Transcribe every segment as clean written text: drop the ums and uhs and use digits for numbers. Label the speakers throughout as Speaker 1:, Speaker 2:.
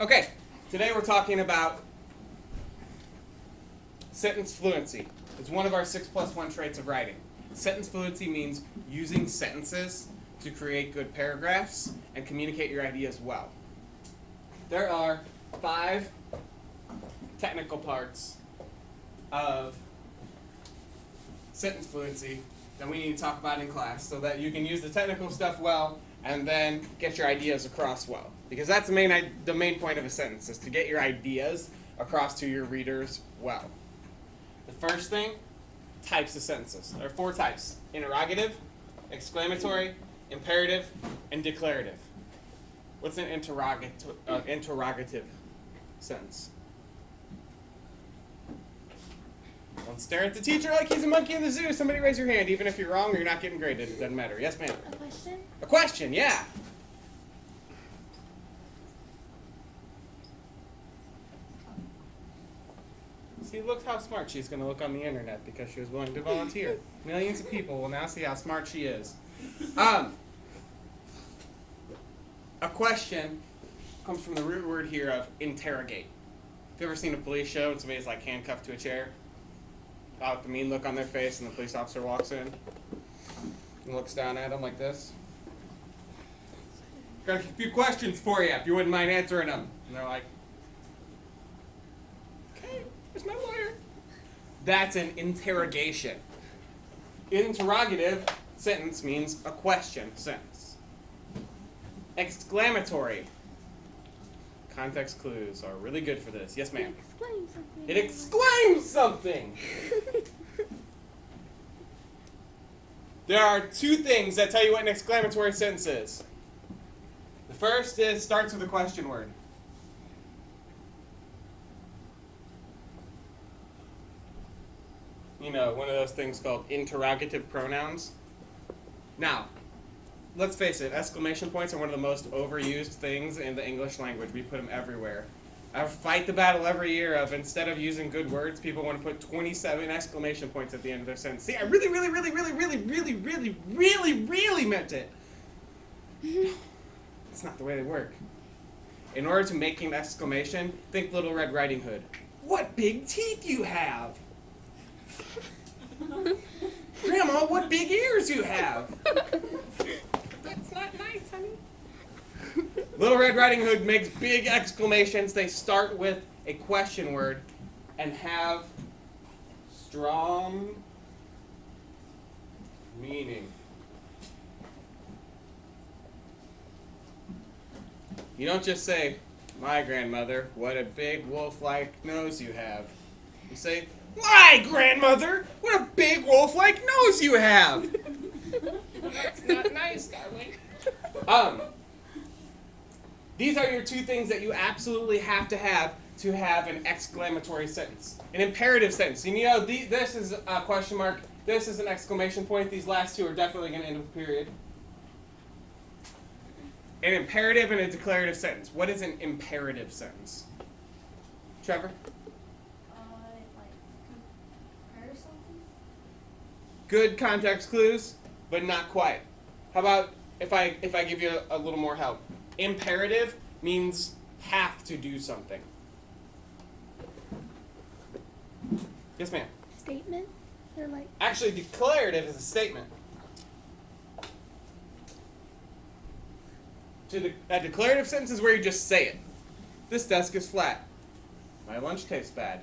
Speaker 1: Okay, today we're talking about sentence fluency. It's one of our 6+1 traits of writing. Sentence fluency means using sentences to create good paragraphs and communicate your ideas well. There are 5 technical parts of sentence fluency that we need to talk about in class so that you can use the technical stuff well and then get your ideas across well. Because that's the main point of a sentence, is to get your ideas across to your readers well. The first thing, types of sentences. There are 4 types: interrogative, exclamatory, imperative, and declarative. What's an interrogative sentence? Don't stare at the teacher like he's a monkey in the zoo. Somebody raise your hand. Even if you're wrong or you're not getting graded, it doesn't matter. Yes, ma'am?
Speaker 2: A question?
Speaker 1: A question, yeah. See, look how smart she's going to look on the internet because she was willing to volunteer. Millions of people will now see how smart she is. A question comes from the root word here of interrogate. Have you ever seen a police show and somebody's like handcuffed to a chair? With the mean look on their face, and the police officer walks in and looks down at them like this. Got a few questions for you, if you wouldn't mind answering them. And they're like, okay, where's my lawyer? That's an interrogation. Interrogative sentence means a question sentence. Exclamatory. Context clues are really good for this. Yes, ma'am? It exclaims something. There are 2 things that tell you what an exclamatory sentence is. The first is starts with a question word. You know, one of those things called interrogative pronouns. Now, let's face it, exclamation points are one of the most overused things in the English language. We put them everywhere. I fight the battle every year of, instead of using good words, people want to put 27 exclamation points at the end of their sentence. See, I really meant it. It's not the way they work. In order to make an exclamation, think Little Red Riding Hood. What big teeth you have! Grandma, what big ears you have! That's not nice, honey. Little Red Riding Hood makes big exclamations. They start with a question word and have strong meaning. You don't just say, "My grandmother, what a big wolf-like nose you have." You say, "My grandmother, what a big wolf-like nose you have." That's not nice, darling. These are your 2 things that you absolutely have to have an exclamatory sentence. An imperative sentence. And you know, this is a question mark. This is an exclamation point. These last 2 are definitely going to end with a period. An imperative and a declarative sentence. What is an imperative sentence? Trevor?
Speaker 2: Like compare something?
Speaker 1: Good context clues, but not quite. How about if I give you a little more help? Imperative means have to do something. Yes, ma'am?
Speaker 2: Statement? Or like...
Speaker 1: Actually, declarative is a statement. A declarative sentence is where you just say it. This desk is flat. My lunch tastes bad.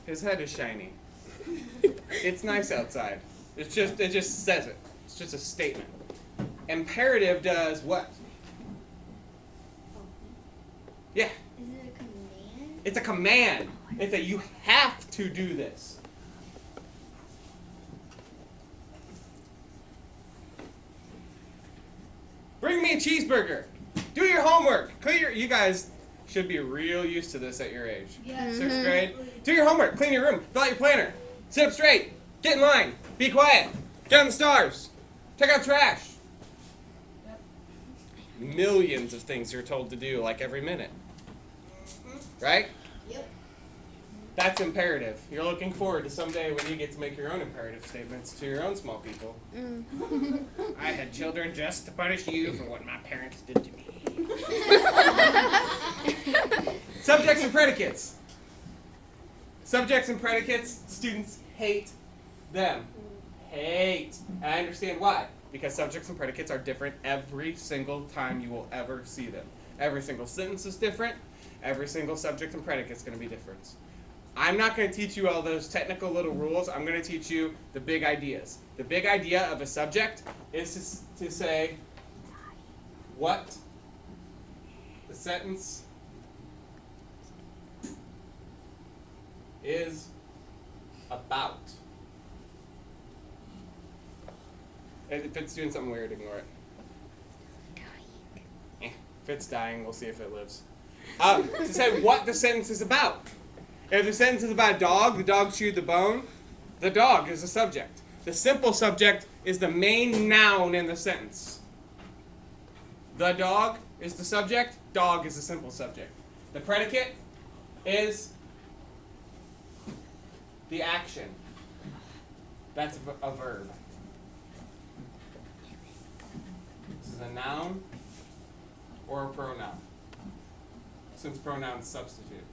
Speaker 1: His head is shiny. It's nice outside. It just says it. It's just a statement. Imperative does what? Yeah.
Speaker 2: Is it a command?
Speaker 1: It's a command. It's a you have to do this. Bring me a cheeseburger. Do your homework. You guys should be real used to this at your age.
Speaker 2: Yeah.
Speaker 1: 6th grade. Do your homework. Clean your room. Fill out your planner. Sit up straight. Get in line. Be quiet. Get on the stars. Take out trash.
Speaker 2: Yep.
Speaker 1: Millions of things you're told to do like every minute. Right?
Speaker 2: Yep.
Speaker 1: That's imperative. You're looking forward to someday when you get to make your own imperative statements to your own small people. I had children just to punish you for what my parents did to me. Subjects and predicates. Subjects and predicates, students hate them. Hate. And I understand why. Because subjects and predicates are different every single time you will ever see them. Every single sentence is different. Every single subject and predicate is going to be different. I'm not going to teach you all those technical little rules. I'm going to teach you the big ideas. The big idea of a subject is to say what the sentence is about. If it's doing something weird, ignore it. If it's dying, we'll see if it lives. To say what the sentence is about. If the sentence is about a dog chewed the bone, the dog is the subject. The simple subject is the main noun in the sentence. The dog is the subject, dog is the simple subject. The predicate is the action. That's a verb. This is a noun or a pronoun, since pronouns substitute.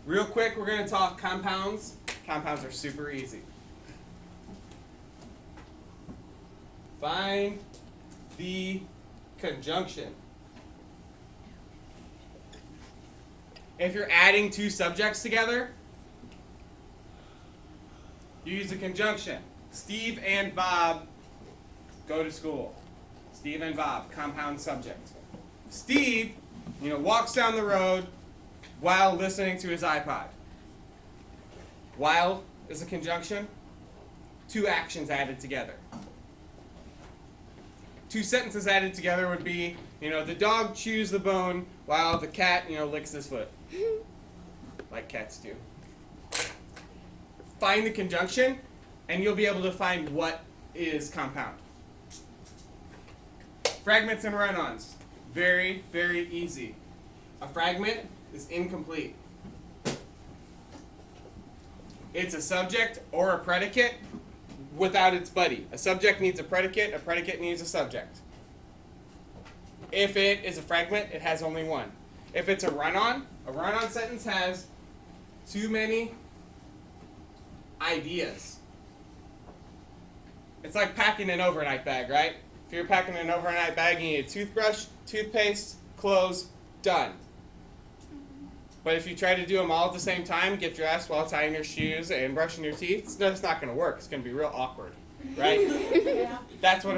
Speaker 1: Real quick, we're going to talk compounds. Compounds are super easy. Find the conjunction. If you're adding two subjects together, you use a conjunction. Steve and Bob go to school. Steve and Bob, compound subject. Steve, walks down the road while listening to his iPod. While is a conjunction. Two actions added together. Two sentences added together would be, the dog chews the bone while the cat, licks his foot. Like cats do. Find the conjunction, and you'll be able to find what is compound. Fragments and run-ons. Very, very easy. A fragment is incomplete. It's a subject or a predicate without its buddy. A subject needs a predicate needs a subject. If it is a fragment, it has only one. If it's a run-on sentence has too many ideas. It's like packing an overnight bag, right? If you're packing an overnight bag, you need a toothbrush, toothpaste, clothes, done. But if you try to do them all at the same time, get dressed while tying your shoes and brushing your teeth, that's not going to work. It's going to be real awkward, right?
Speaker 2: Yeah.
Speaker 1: That's what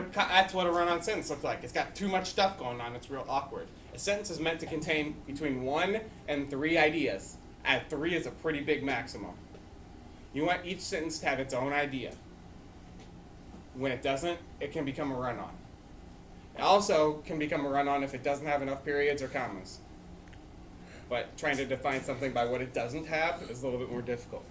Speaker 1: a run-on sentence looks like. It's got too much stuff going on. It's real awkward. A sentence is meant to contain between 1 and 3 ideas. At 3 is a pretty big maximum. You want each sentence to have its own idea. When it doesn't, it can become a run-on. It also can become a run-on if it doesn't have enough periods or commas. But trying to define something by what it doesn't have is a little bit more difficult.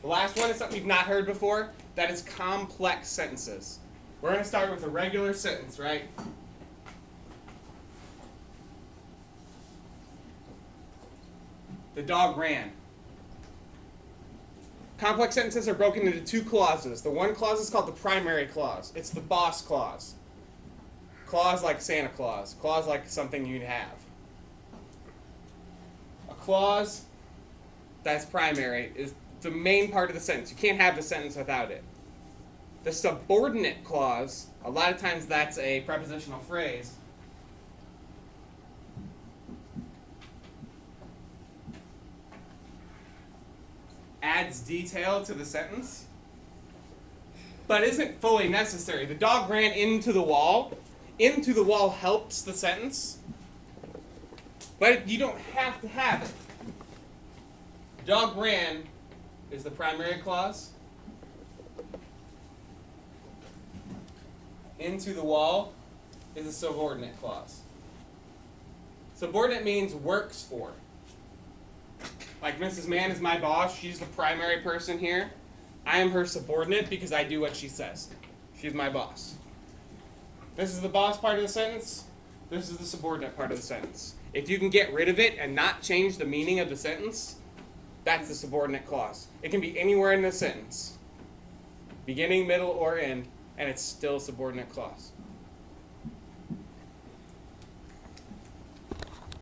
Speaker 1: The last one is something you've not heard before. That is complex sentences. We're going to start with a regular sentence, right? The dog ran. Complex sentences are broken into 2 clauses. The one clause is called the primary clause. It's the boss clause. Clause like Santa Claus. Clause like something you'd have. A clause that's primary is the main part of the sentence. You can't have the sentence without it. The subordinate clause, a lot of times that's a prepositional phrase. Adds detail to the sentence, but isn't fully necessary. The dog ran into the wall. Into the wall helps the sentence, but you don't have to have it. Dog ran is the primary clause. Into the wall is a subordinate clause. Subordinate means works for. Like Mrs. Mann is my boss. She's the primary person here. I am her subordinate because I do what she says. She's my boss. This is the boss part of the sentence. This is the subordinate part of the sentence. If you can get rid of it and not change the meaning of the sentence, that's the subordinate clause. It can be anywhere in the sentence. Beginning, middle, or end, and it's still a subordinate clause.